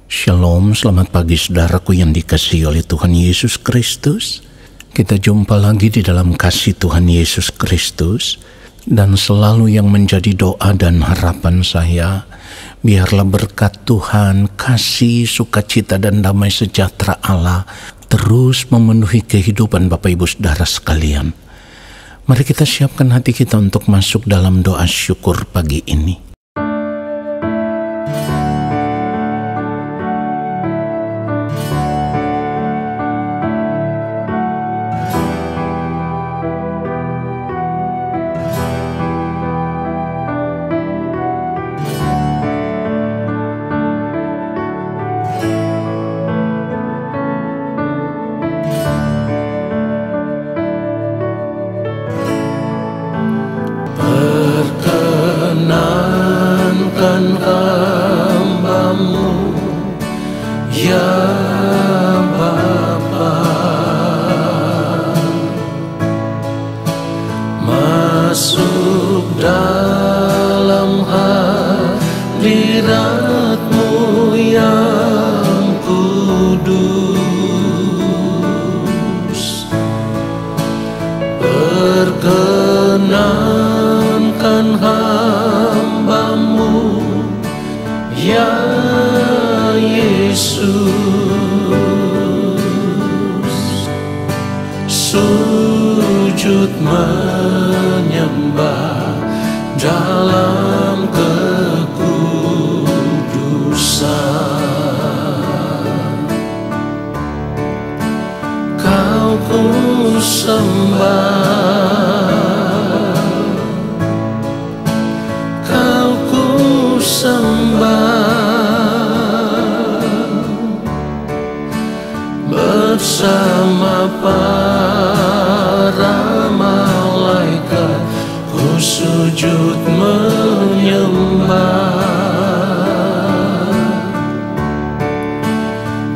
Shalom, selamat pagi saudaraku yang dikasihi oleh Tuhan Yesus Kristus. Kita jumpa lagi di dalam kasih Tuhan Yesus Kristus. Dan selalu yang menjadi doa dan harapan saya, biarlah berkat Tuhan, kasih, sukacita dan damai sejahtera Allah terus memenuhi kehidupan Bapak Ibu Saudara sekalian. Mari kita siapkan hati kita untuk masuk dalam doa syukur pagi ini. Perkenankan hamba-Mu, ya Bapa, masuk dalam hadirat-Mu yang kudus. Perkenankan hamba-Mu, ya Yesus, sujud menyembah dalam kekudusan. Kau ku sembah, Kau ku sembah, bersama para malaikat ku sujud menyembah.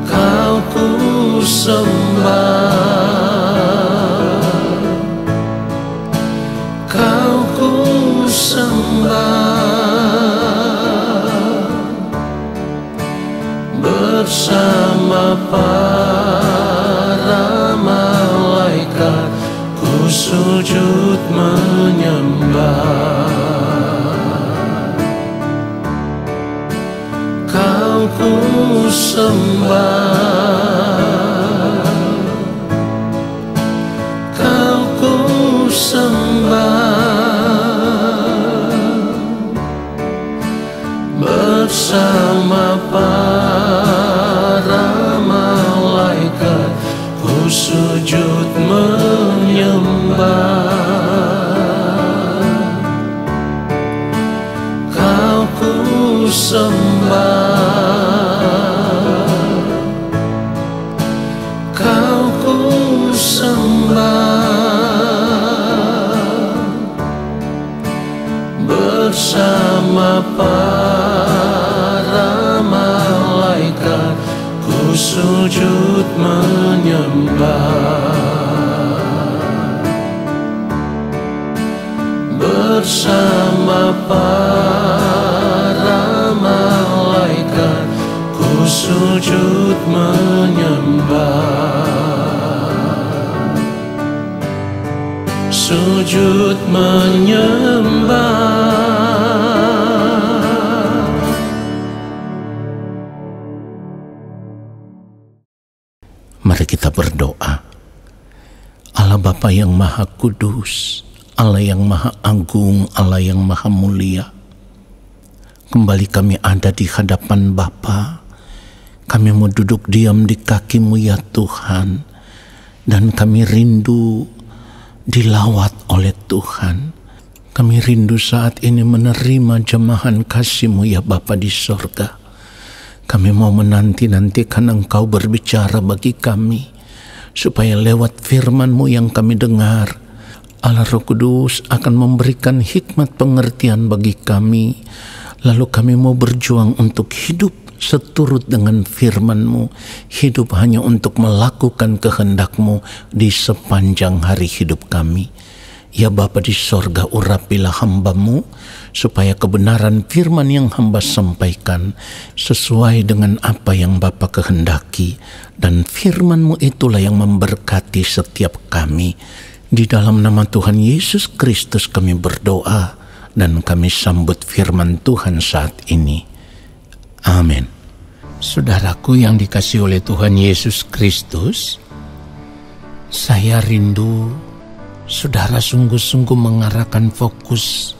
Kau ku sembah, Kau ku sembah, bersama para malaikat ku sujud menyembah. Kau ku sembah, Kau ku sembah, bersama para malaikat ku sujud menyembah. Kau ku sembah, Kau ku sembah, bersama para malaikat ku sujud menyembah. Bersama para malaikat ku sujud menyembah. Sujud menyembah. Mari kita berdoa. Allah Bapa yang Maha Kudus, Allah yang Maha Agung, Allah yang Maha Mulia, kembali kami ada di hadapan Bapa. Kami mau duduk diam di kaki-Mu ya Tuhan, dan kami rindu dilawat oleh Tuhan. Kami rindu saat ini menerima jemahan kasih-Mu ya Bapa di sorga. Kami mau menanti-nantikan Engkau berbicara bagi kami, supaya lewat firman-Mu yang kami dengar, Allah Roh Kudus akan memberikan hikmat pengertian bagi kami. Lalu kami mau berjuang untuk hidup seturut dengan firman-Mu, hidup hanya untuk melakukan kehendak-Mu di sepanjang hari hidup kami. Ya Bapa di sorga, urapilah hamba-Mu, supaya kebenaran firman yang hamba sampaikan sesuai dengan apa yang Bapa kehendaki, dan firman-Mu itulah yang memberkati setiap kami. Di dalam nama Tuhan Yesus Kristus kami berdoa, dan kami sambut firman Tuhan saat ini. Amin. Saudaraku yang dikasihi oleh Tuhan Yesus Kristus, saya rindu saudara sungguh-sungguh mengarahkan fokus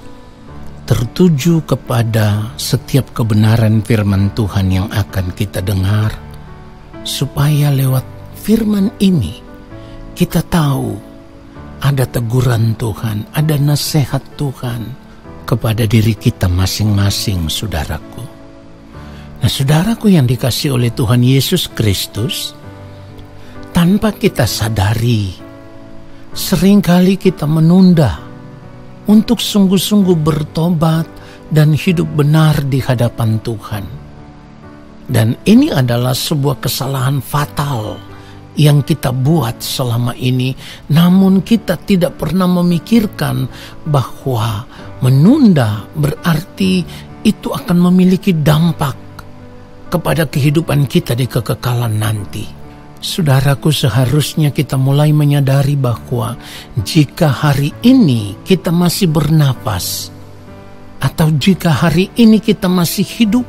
tertuju kepada setiap kebenaran firman Tuhan yang akan kita dengar, supaya lewat firman ini kita tahu ada teguran Tuhan, ada nasihat Tuhan kepada diri kita masing-masing, saudaraku. Nah, saudaraku yang dikasihi oleh Tuhan Yesus Kristus, tanpa kita sadari, seringkali kita menunda untuk sungguh-sungguh bertobat dan hidup benar di hadapan Tuhan. Dan ini adalah sebuah kesalahan fatal yang kita buat selama ini, namun kita tidak pernah memikirkan bahwa menunda berarti itu akan memiliki dampak kepada kehidupan kita di kekekalan nanti. Saudaraku, seharusnya kita mulai menyadari bahwa jika hari ini kita masih bernapas, atau jika hari ini kita masih hidup,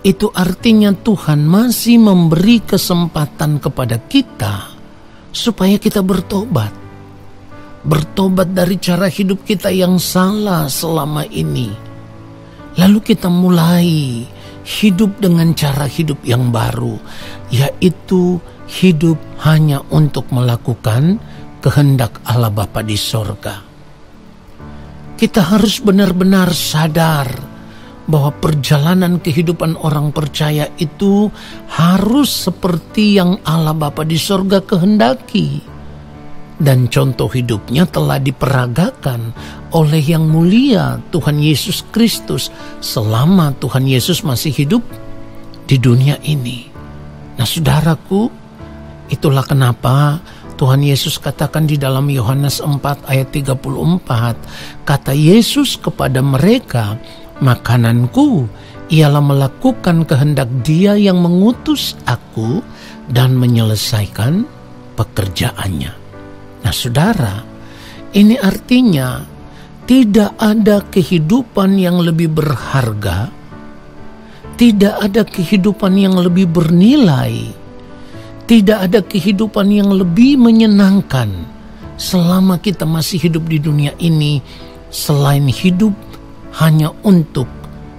itu artinya Tuhan masih memberi kesempatan kepada kita supaya kita bertobat. Bertobat dari cara hidup kita yang salah selama ini. Lalu kita mulai hidup dengan cara hidup yang baru, yaitu hidup hanya untuk melakukan kehendak Allah Bapa di sorga. Kita harus benar-benar sadar bahwa perjalanan kehidupan orang percaya itu harus seperti yang Allah Bapa di sorga kehendaki. Dan contoh hidupnya telah diperagakan oleh yang mulia Tuhan Yesus Kristus selama Tuhan Yesus masih hidup di dunia ini. Nah, saudaraku, itulah kenapa Tuhan Yesus katakan di dalam Yohanes 4 ayat 34, kata Yesus kepada mereka, "Makananku ialah melakukan kehendak Dia yang mengutus aku dan menyelesaikan pekerjaannya." Nah, saudara, ini artinya tidak ada kehidupan yang lebih berharga, tidak ada kehidupan yang lebih bernilai, tidak ada kehidupan yang lebih menyenangkan selama kita masih hidup di dunia ini, selain hidup hanya untuk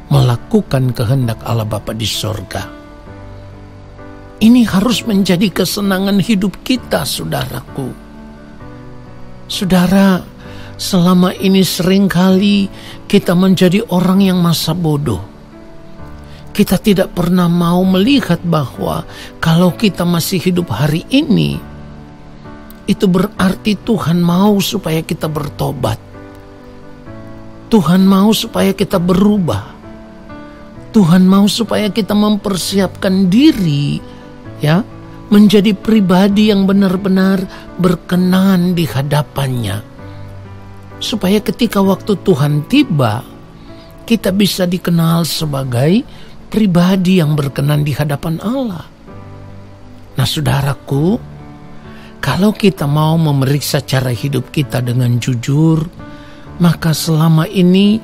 melakukan kehendak Allah Bapa di sorga. Ini harus menjadi kesenangan hidup kita, saudaraku. Saudara, selama ini seringkali kita menjadi orang yang masa bodoh. Kita tidak pernah mau melihat bahwa kalau kita masih hidup hari ini, itu berarti Tuhan mau supaya kita bertobat. Tuhan mau supaya kita berubah. Tuhan mau supaya kita mempersiapkan diri, ya, menjadi pribadi yang benar-benar berkenan di hadapannya. Supaya ketika waktu Tuhan tiba, kita bisa dikenal sebagai pribadi yang berkenan di hadapan Allah. Nah, saudaraku, kalau kita mau memeriksa cara hidup kita dengan jujur, maka selama ini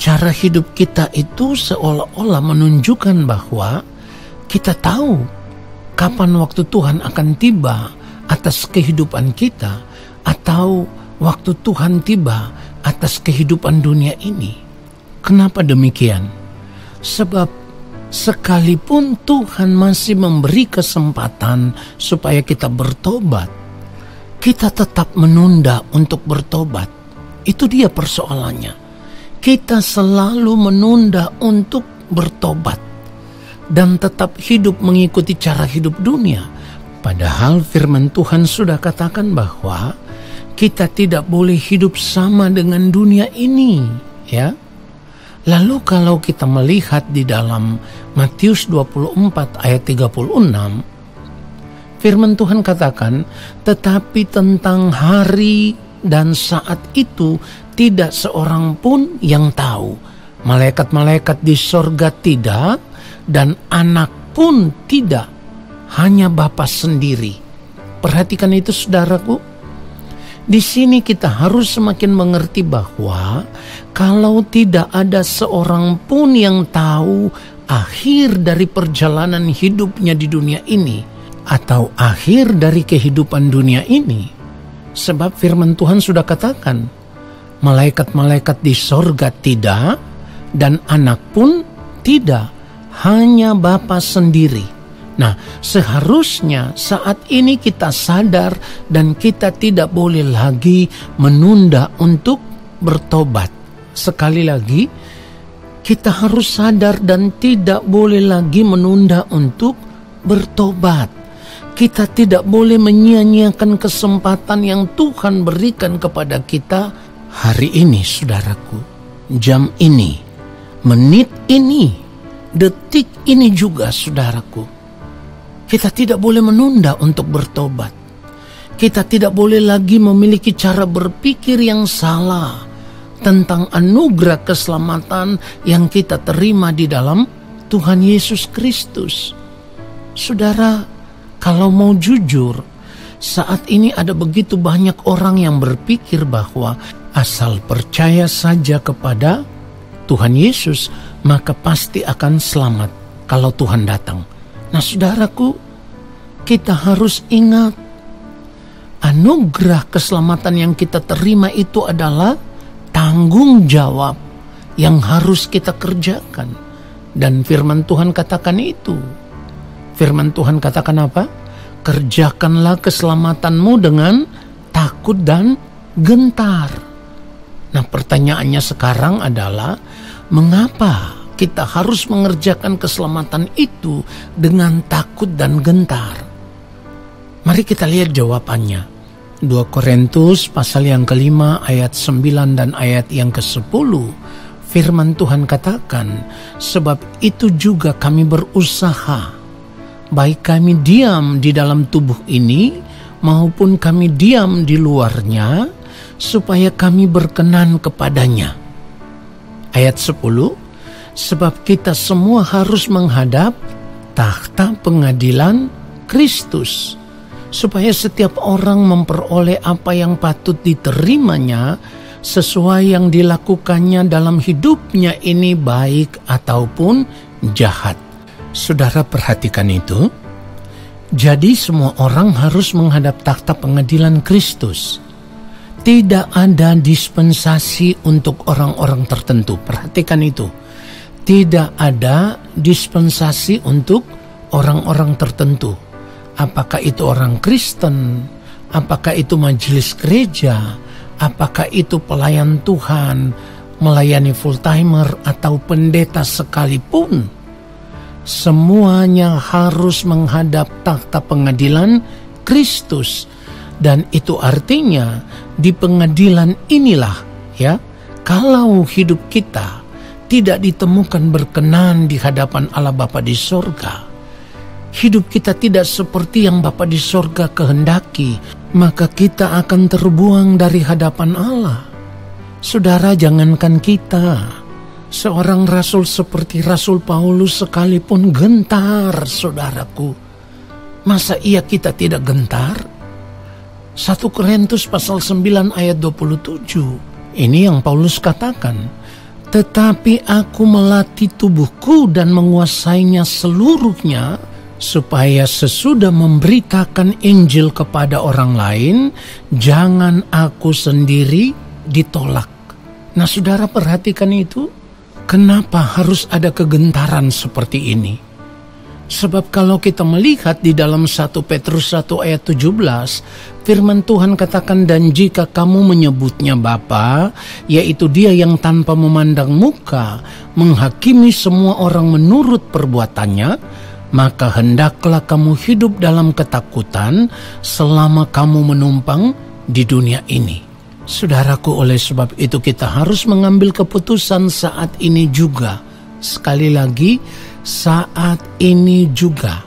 cara hidup kita itu seolah-olah menunjukkan bahwa kita tahu kapan waktu Tuhan akan tiba atas kehidupan kita, atau waktu Tuhan tiba atas kehidupan dunia ini. Kenapa demikian? Sebab sekalipun Tuhan masih memberi kesempatan supaya kita bertobat, kita tetap menunda untuk bertobat. Itu dia persoalannya. Kita selalu menunda untuk bertobat dan tetap hidup mengikuti cara hidup dunia. Padahal firman Tuhan sudah katakan bahwa kita tidak boleh hidup sama dengan dunia ini, ya. Lalu kalau kita melihat di dalam Matius 24 ayat 36, firman Tuhan katakan, "Tetapi tentang hari dan saat itu tidak seorang pun yang tahu. Malaikat-malaikat di sorga tidak, dan anak pun tidak, hanya Bapa sendiri. Perhatikan itu saudaraku. Di sini kita harus semakin mengerti bahwa kalau tidak ada seorang pun yang tahu akhir dari perjalanan hidupnya di dunia ini, atau akhir dari kehidupan dunia ini. Sebab firman Tuhan sudah katakan, malaikat-malaikat di sorga tidak, dan anak pun tidak, hanya Bapa sendiri. Nah, seharusnya saat ini kita sadar dan kita tidak boleh lagi menunda untuk bertobat. Sekali lagi, kita harus sadar dan tidak boleh lagi menunda untuk bertobat. Kita tidak boleh menyia-nyiakan kesempatan yang Tuhan berikan kepada kita hari ini, saudaraku. Jam ini, menit ini, detik ini juga, saudaraku. Kita tidak boleh menunda untuk bertobat. Kita tidak boleh lagi memiliki cara berpikir yang salah tentang anugerah keselamatan yang kita terima di dalam Tuhan Yesus Kristus. Saudara, kalau mau jujur, saat ini ada begitu banyak orang yang berpikir bahwa asal percaya saja kepada Tuhan Yesus, maka pasti akan selamat kalau Tuhan datang. Nah, saudaraku, kita harus ingat, anugerah keselamatan yang kita terima itu adalah tanggung jawab yang harus kita kerjakan. Dan firman Tuhan katakan itu. Firman Tuhan katakan apa? Kerjakanlah keselamatanmu dengan takut dan gentar. Nah, pertanyaannya sekarang adalah, mengapa kita harus mengerjakan keselamatan itu dengan takut dan gentar? Mari kita lihat jawabannya. 2 Korintus pasal yang ke-5 ayat 9 dan ayat yang ke-10. Firman Tuhan katakan, sebab itu juga kami berusaha, baik kami diam di dalam tubuh ini maupun kami diam di luarnya, supaya kami berkenan kepadanya. Ayat 10, sebab kita semua harus menghadap takhta pengadilan Kristus, supaya setiap orang memperoleh apa yang patut diterimanya sesuai yang dilakukannya dalam hidupnya ini, baik ataupun jahat. Saudara, perhatikan itu. Jadi semua orang harus menghadap takhta pengadilan Kristus. Tidak ada dispensasi untuk orang-orang tertentu. Perhatikan itu. Tidak ada dispensasi untuk orang-orang tertentu. Apakah itu orang Kristen, apakah itu majelis gereja, apakah itu pelayan Tuhan, melayani full-timer atau pendeta sekalipun. Semuanya harus menghadap takhta pengadilan Kristus. Dan itu artinya di pengadilan inilah, ya, kalau hidup kita tidak ditemukan berkenan di hadapan Allah Bapa di sorga, hidup kita tidak seperti yang Bapa di sorga kehendaki, maka kita akan terbuang dari hadapan Allah. Saudara, jangankan kita, seorang rasul seperti Rasul Paulus sekalipun gentar, saudaraku. Masa iya kita tidak gentar? 1 Korintus pasal 9 ayat 27. Ini yang Paulus katakan. Tetapi aku melatih tubuhku dan menguasainya seluruhnya, supaya sesudah memberitakan Injil kepada orang lain, jangan aku sendiri ditolak. Nah, saudara, perhatikan itu. Kenapa harus ada kegentaran seperti ini? Sebab kalau kita melihat di dalam 1 Petrus 1 ayat 17, firman Tuhan katakan, dan jika kamu menyebutnya Bapa, yaitu Dia yang tanpa memandang muka menghakimi semua orang menurut perbuatannya, maka hendaklah kamu hidup dalam ketakutan selama kamu menumpang di dunia ini. Saudaraku, oleh sebab itu kita harus mengambil keputusan saat ini juga. Sekali lagi, saat ini juga.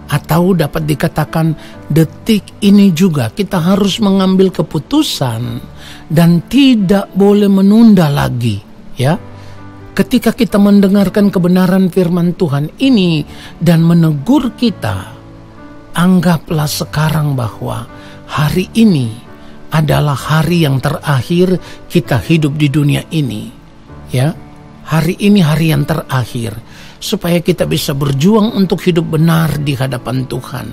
Atau dapat dikatakan detik ini juga kita harus mengambil keputusan dan tidak boleh menunda lagi, ya. Ketika kita mendengarkan kebenaran firman Tuhan ini dan menegur kita, anggaplah sekarang bahwa hari ini adalah hari yang terakhir kita hidup di dunia ini, ya. Hari ini hari yang terakhir, supaya kita bisa berjuang untuk hidup benar di hadapan Tuhan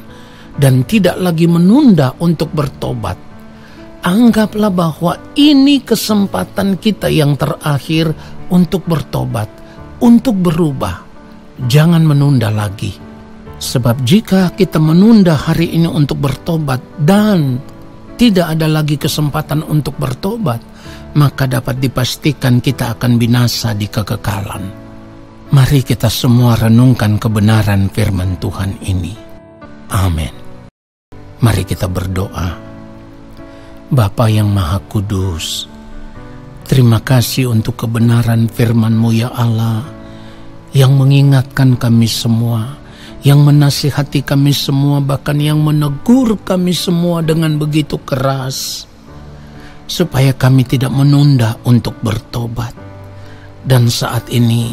dan tidak lagi menunda untuk bertobat. Anggaplah bahwa ini kesempatan kita yang terakhir untuk bertobat, untuk berubah. Jangan menunda lagi. Sebab jika kita menunda hari ini untuk bertobat dan tidak ada lagi kesempatan untuk bertobat, maka dapat dipastikan kita akan binasa di kekekalan. Mari kita semua renungkan kebenaran firman Tuhan ini. Amin. Mari kita berdoa. Bapa yang Maha Kudus, terima kasih untuk kebenaran firman-Mu ya Allah, yang mengingatkan kami semua, yang menasihati kami semua, bahkan yang menegur kami semua dengan begitu keras, supaya kami tidak menunda untuk bertobat. Dan saat ini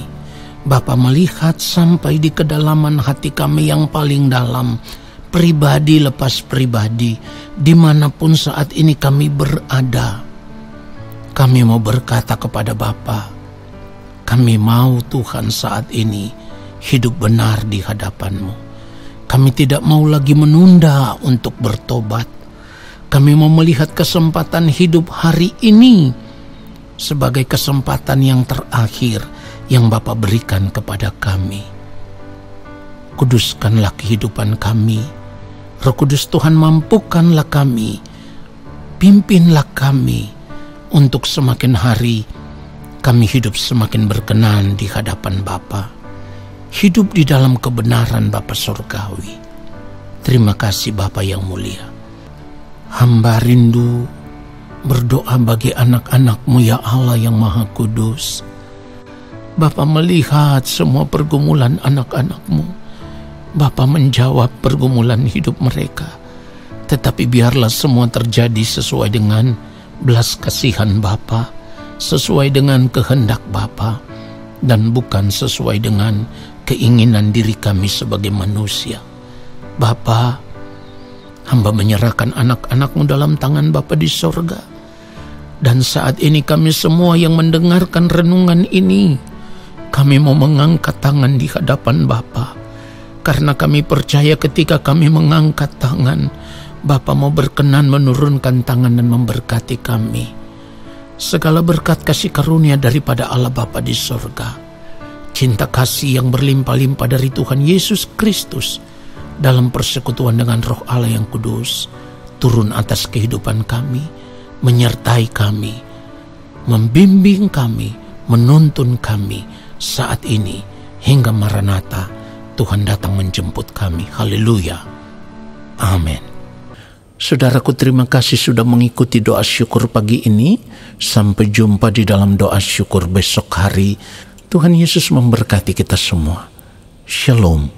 Bapa melihat sampai di kedalaman hati kami yang paling dalam, pribadi lepas pribadi, dimanapun saat ini kami berada. Kami mau berkata kepada Bapa, kami mau Tuhan saat ini hidup benar di hadapan-Mu. Kami tidak mau lagi menunda untuk bertobat. Kami mau melihat kesempatan hidup hari ini sebagai kesempatan yang terakhir yang Bapa berikan kepada kami. Kuduskanlah kehidupan kami. Roh Kudus Tuhan, mampukanlah kami, pimpinlah kami untuk semakin hari kami hidup semakin berkenan di hadapan Bapa. Hidup di dalam kebenaran Bapa Surgawi. Terima kasih Bapa yang mulia. Hamba rindu berdoa bagi anak-anak-Mu ya Allah yang Maha Kudus. Bapa melihat semua pergumulan anak-anak-Mu. Bapa menjawab pergumulan hidup mereka. Tetapi biarlah semua terjadi sesuai dengan belas kasihan Bapa, sesuai dengan kehendak Bapa, dan bukan sesuai dengan keinginan diri kami sebagai manusia. Bapa, hamba menyerahkan anak-anak-Mu dalam tangan Bapa di sorga. Dan saat ini kami semua yang mendengarkan renungan ini, kami mau mengangkat tangan di hadapan Bapa. Karena kami percaya ketika kami mengangkat tangan, Bapa mau berkenan menurunkan tangan dan memberkati kami. Segala berkat kasih karunia daripada Allah Bapa di sorga, cinta kasih yang berlimpah-limpah dari Tuhan Yesus Kristus dalam persekutuan dengan Roh Allah yang kudus, turun atas kehidupan kami, menyertai kami, membimbing kami, menuntun kami saat ini hingga Maranatha, Tuhan datang menjemput kami. Haleluya. Amin. Saudaraku, terima kasih sudah mengikuti doa syukur pagi ini. Sampai jumpa di dalam doa syukur besok hari. Tuhan Yesus memberkati kita semua. Shalom.